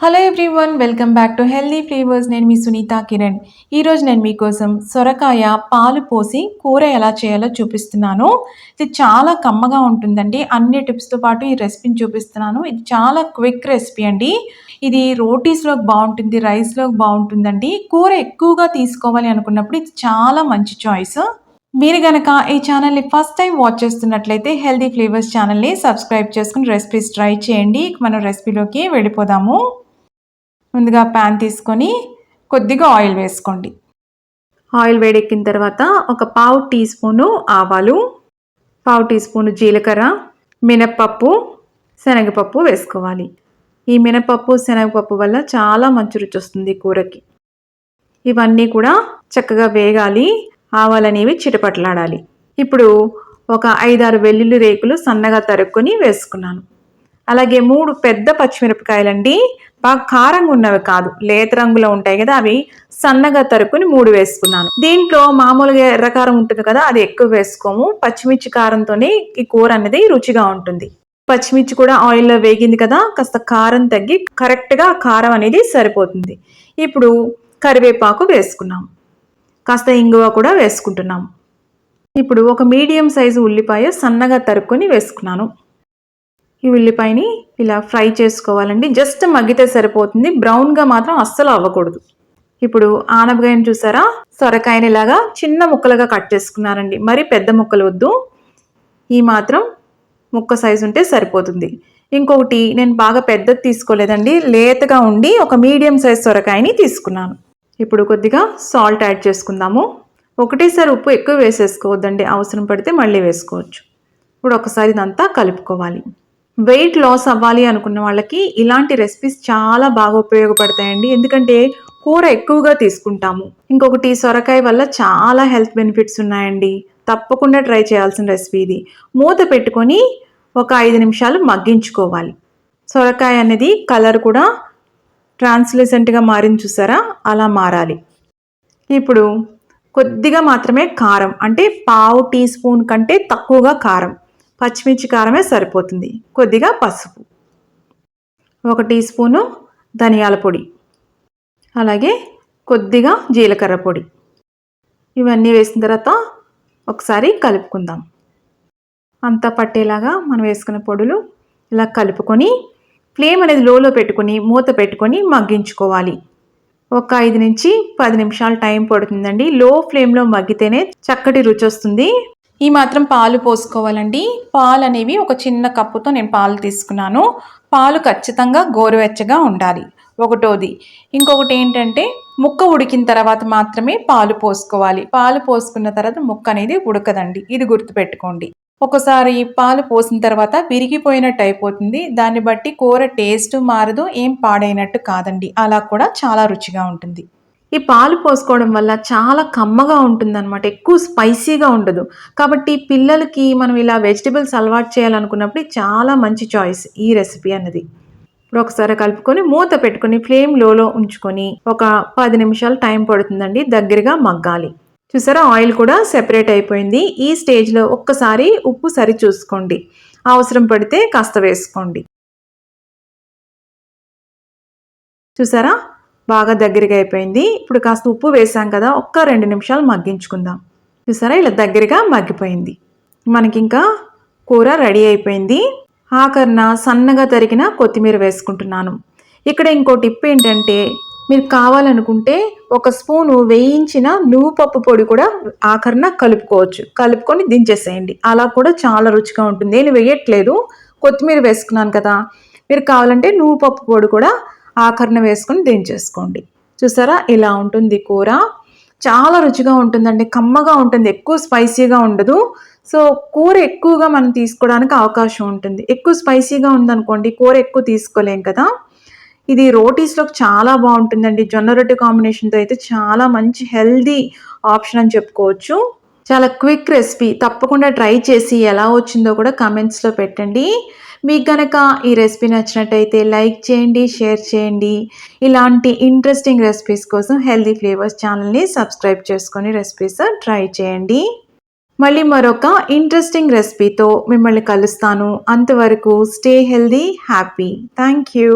Hello everyone, welcome back to healthy flavours. నేను మీ సునీత కిరణ్. ఈరోజు నేను మీకోసం సొరకాయ పాలు పోసి కూర ఎలా చేయాలో చూపిస్తున్నాను. ఇది చాలా కమ్మగా ఉంటుందండి. అన్ని టిప్స్తో పాటు ఈ రెసిపీని చూపిస్తున్నాను. ఇది చాలా క్విక్ రెసిపీ అండి. ఇది రోటీస్లోకి బాగుంటుంది, రైస్లోకి బాగుంటుందండి. కూర ఎక్కువగా తీసుకోవాలి అనుకున్నప్పుడు ఇది చాలా మంచి చాయిస్. మీరు గనక ఈ ఛానల్ని ఫస్ట్ టైం వాచ్ చేస్తున్నట్లయితే హెల్దీ ఫ్లేవర్స్ ఛానల్ని సబ్స్క్రైబ్ చేసుకుని రెసిపీస్ ట్రై చేయండి. మనం రెసిపీలోకి వెళ్ళిపోదాము. ముందుగా ప్యాన్ తీసుకొని కొద్దిగా ఆయిల్ వేసుకోండి. ఆయిల్ వేడెక్కిన తర్వాత ఒక పావు టీ స్పూను ఆవాలు, పావు టీ స్పూను జీలకర్ర, మినప్పప్పు, శనగపప్పు వేసుకోవాలి. ఈ మినపప్పు శనగపప్పు వల్ల చాలా మంచి రుచి వస్తుంది కూరకి. ఇవన్నీ కూడా చక్కగా వేగాలి. ఆవాలు అనేవి చిటపట్లాడాలి. ఇప్పుడు ఒక 5-6 వెల్లుల్లి రేకులు సన్నగా తరుక్కొని వేసుకున్నాను. అలాగే 3 పెద్ద పచ్చిమిరపకాయలండి. బాగా కారంగా ఉన్నవి కాదు, లేత రంగులో ఉంటాయి కదా, అవి సన్నగా తరుక్కుని 3 వేసుకున్నాను. దీంట్లో మామూలుగా ఎర్రకారం ఉంటుంది కదా, అది ఎక్కువ వేసుకోము. పచ్చిమిర్చి కారంతోనే ఈ కూర అనేది రుచిగా ఉంటుంది. పచ్చిమిర్చి కూడా ఆయిల్లో వేగింది కదా, కాస్త కారం తగ్గి కరెక్ట్గా కారం అనేది సరిపోతుంది. ఇప్పుడు కరివేపాకు వేసుకున్నాం, కాస్త ఇంగువ కూడా వేసుకుంటున్నాం. ఇప్పుడు ఒక మీడియం సైజు ఉల్లిపాయ సన్నగా తరుక్కొని వేసుకున్నాను. ఈ ఉల్లిపాయని ఇలా ఫ్రై చేసుకోవాలండి. జస్ట్ మగ్గితే సరిపోతుంది, బ్రౌన్గా మాత్రం అస్సలు అవ్వకూడదు. ఇప్పుడు ఆనపకాయని చూసారా, సొరకాయని ఇలాగా చిన్న ముక్కలుగా కట్ చేసుకున్నారండి. మరి పెద్ద ముక్కలు వద్దు, ఈ మాత్రం ముక్క సైజు ఉంటే సరిపోతుంది. ఇంకొకటి, నేను బాగా పెద్దది తీసుకోలేదండి, లేతగా ఉండి ఒక మీడియం సైజ్ సొరకాయని తీసుకున్నాను. ఇప్పుడు కొద్దిగా సాల్ట్ యాడ్ చేసుకుందాము. ఒకటేసారి ఉప్పు ఎక్కువ వేసేసుకోవద్దండి, అవసరం పడితే మళ్ళీ వేసుకోవచ్చు. ఇప్పుడు ఒకసారి ఇదంతా కలుపుకోవాలి. వెయిట్ లాస్ అవ్వాలి అనుకున్న వాళ్ళకి ఇలాంటి రెసిపీస్ చాలా బాగా ఉపయోగపడతాయండి. ఎందుకంటే కూర ఎక్కువగా తీసుకుంటాము. ఇంకొకటి, సొరకాయ వల్ల చాలా హెల్త్ బెనిఫిట్స్ ఉన్నాయండి. తప్పకుండా ట్రై చేయాల్సిన రెసిపీ ఇది. మూత పెట్టుకొని ఒక 5 నిమిషాలు మగ్గించుకోవాలి. సొరకాయ అనేది కలర్ కూడా ట్రాన్స్లూసెంట్గా మారింది చూసారా, అలా మారాలి. ఇప్పుడు కొద్దిగా మాత్రమే కారం, అంటే పావు టీ స్పూన్ కంటే తక్కువగా కారం, పచ్చిమిర్చి కారమే సరిపోతుంది. కొద్దిగా పసుపు, 1 టీ స్పూను ధనియాల పొడి, అలాగే కొద్దిగా జీలకర్ర పొడి. ఇవన్నీ వేసిన తర్వాత ఒకసారి కలుపుకుందాం. అంతా పట్టేలాగా మనం వేసుకున్న పొడులు ఇలా కలుపుకొని ఫ్లేమ్ అనేది లోలో పెట్టుకొని మూత పెట్టుకొని మగ్గించుకోవాలి. ఒక 5 నుంచి 10 నిమిషాలు టైం పడుతుందండి. లో ఫ్లేమ్లో మగ్గితేనే చక్కటి రుచి వస్తుంది. ఈ మాత్రం పాలు పోసుకోవాలండి. పాలు అనేవి ఒక చిన్న కప్పుతో నేను పాలు తీసుకున్నాను. పాలు ఖచ్చితంగా గోరువెచ్చగా ఉండాలి, ఒకటోది. ఇంకొకటి ఏంటంటే, ముక్క ఉడికిన తర్వాత మాత్రమే పాలు పోసుకోవాలి. పాలు పోసుకున్న తర్వాత ముక్క అనేది ఉడకదండి, ఇది గుర్తుపెట్టుకోండి. ఒకసారి పాలు పోసిన తర్వాత విరిగిపోయినట్టు అయిపోతుంది. దాన్ని బట్టి కూర టేస్ట్ మారదు, ఏం పాడైనట్టు కాదండి. అలా కూడా చాలా రుచిగా ఉంటుంది. ఈ పాలు పోసుకోవడం వల్ల చాలా కమ్మగా ఉంటుందన్నమాట, ఎక్కువ స్పైసీగా ఉండదు. కాబట్టి పిల్లలకి మనం ఇలా వెజిటబుల్స్ అలవాటు చేయాలనుకున్నప్పుడు చాలా మంచి చాయిస్ ఈ రెసిపీ అన్నది. ఇప్పుడు ఒకసారి కలుపుకొని మూత పెట్టుకొని ఫ్లేమ్ లోలో ఉంచుకొని ఒక 10 నిమిషాలు టైం పడుతుందండి, దగ్గరగా మగ్గాలి. చూసారా, ఆయిల్ కూడా సెపరేట్ అయిపోయింది. ఈ స్టేజ్లో ఒక్కసారి ఉప్పు సరి చూసుకోండి, అవసరం పడితే కాస్త వేసుకోండి. చూసారా, బాగా దగ్గరగా అయిపోయింది. ఇప్పుడు కాస్త ఉప్పు వేసాం కదా, ఒక్క 2 నిమిషాలు మగ్గించుకుందాం. చూసారా, ఇలా దగ్గరగా మగ్గిపోయింది. మనకి ఇంకా కూర రెడీ అయిపోయింది. ఆఖరిన సన్నగా తరిగిన కొత్తిమీర వేసుకుంటున్నాను. ఇక్కడ ఇంకో టిప్ ఏంటంటే, మీరు కావాలనుకుంటే 1 స్పూను వేయించిన నువ్వుపప్పు పొడి కూడా ఆఖరిన కలుపుకోవచ్చు. కలుపుకొని దించేసేయండి, అలా కూడా చాలా రుచిగా ఉంటుంది. నేను వేయట్లేదు, కొత్తిమీర వేసుకున్నాను కదా. మీరు కావాలంటే నువ్వుపప్పు పొడి కూడా ఆఖరిన వేసుకొని దించేసుకోండి. చూసారా, ఇలా ఉంటుంది కూర. చాలా రుచిగా ఉంటుందండి, కమ్మగా ఉంటుంది, ఎక్కువ స్పైసీగా ఉండదు. సో కూర ఎక్కువగా మనం తీసుకోవడానికి అవకాశం ఉంటుంది. ఎక్కువ స్పైసీగా ఉందనుకోండి, కూర ఎక్కువ తీసుకోలేం కదా. ఇది రోటీస్లోకి చాలా బాగుంటుందండి. జొన్న రొట్టె కాంబినేషన్తో అయితే చాలా మంచి హెల్దీ ఆప్షన్ అని చెప్పుకోవచ్చు. చాలా క్విక్ రెసిపీ, తప్పకుండా ట్రై చేసి ఎలా వచ్చిందో కూడా కామెంట్స్లో పెట్టండి. మీకు కనుక ఈ రెసిపీ నచ్చినట్టయితే లైక్ చేయండి, షేర్ చేయండి. ఇలాంటి ఇంట్రెస్టింగ్ రెసిపీస్ కోసం హెల్దీ ఫ్లేవర్స్ ఛానల్ని సబ్స్క్రైబ్ చేసుకొని రెసిపీస్ ట్రై చేయండి. మళ్ళీ మరొక ఇంట్రెస్టింగ్ రెసిపీతో మిమ్మల్ని కలుస్తాను. అంతవరకు stay healthy, happy. Thank you.